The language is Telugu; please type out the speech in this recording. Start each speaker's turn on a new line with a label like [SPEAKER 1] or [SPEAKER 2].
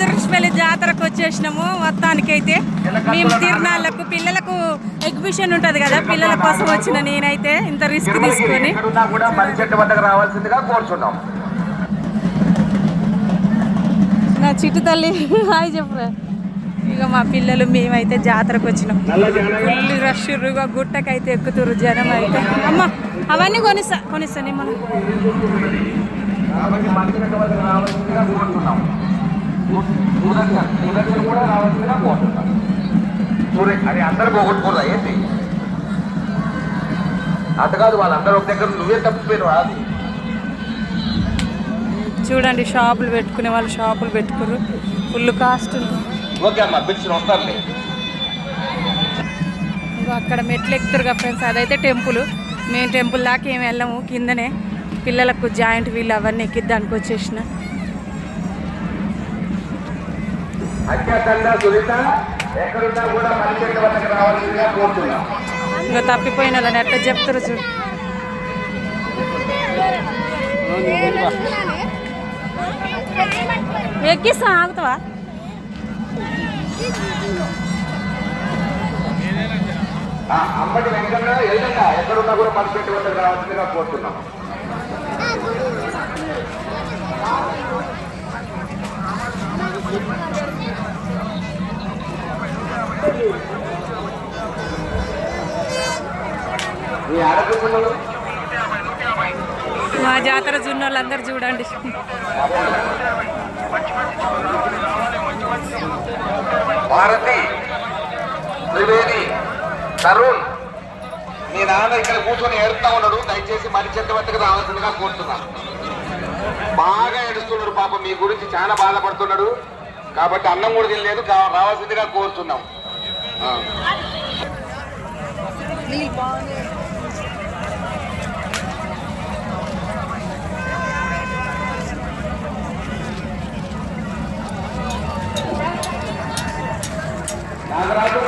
[SPEAKER 1] దుర్గపల్లి జాతరకు వచ్చేసినాము. మొత్తానికైతే మేము తిరునాళ్ళకు పిల్లలకు ఎగ్జిబిషన్ ఉంటుంది కదా, పిల్లల కోసం వచ్చిన నేనైతే ఇంత రిస్క్ తీసుకొని నా చిట్టు తల్లి హాయ్ చెప్పరా. ఇక మా పిల్లలు మేమైతే జాతరకు వచ్చినాం. ఫుల్ రష్ గుట్టకైతే ఎక్కుతురు జనం అయితే. అమ్మ అవన్నీ కొనిస్తా నేను
[SPEAKER 2] అందరూ పోగొట్టుకోరా ఏంటి అంత కాదు, వాళ్ళందరూ ఒక దగ్గర నువ్వే తప్పిపోయిన అది.
[SPEAKER 1] చూడండి షాపులు పెట్టుకునే వాళ్ళు షాపులు పెట్టుకురు. ఫుల్ కాస్ట్ ఉంది.
[SPEAKER 2] ఓకే అమ్మా పిలిచిన వస్తారులే.
[SPEAKER 1] అక్కడ మెట్లు ఎక్కుతారుగా ఫ్రెండ్స్, అదైతే టెంపుల్. మేము టెంపుల్ దాకా ఏమి వెళ్ళము, కిందనే పిల్లలకు జాయింట్ వీల్ అవన్నీ ఎక్కిద్దానికి వచ్చేసిన. ఇంకా తప్పిపోయిన వాళ్ళని ఎట్లా చెప్తారు చూడు. ఎక్కిస్తా ఆగుతావా?
[SPEAKER 2] అమ్మటి వెంకన్న ఎల్లంగా ఎక్కడున్నా కూడా మనసు వద్దకు రావాల్సిందిగా కోరుతున్నాం.
[SPEAKER 1] మా జాతర జున్న వాళ్ళందరూ చూడండి.
[SPEAKER 2] భారతి, త్రివేణి, తరుణ్, మీ నాన్న ఇక్కడ కూర్చొని ఏడుతా ఉన్నాడు. దయచేసి మరి చెత్త వద్దకు రావాల్సిందిగా కోరుతున్నాను. బాగా ఏడుస్తున్నాడు పాప, మీ గురించి చాలా బాధపడుతున్నాడు. కాబట్టి అన్నం కూడా తినలేదు, రావాల్సిందిగా కోరుతున్నాం. నాగరాజు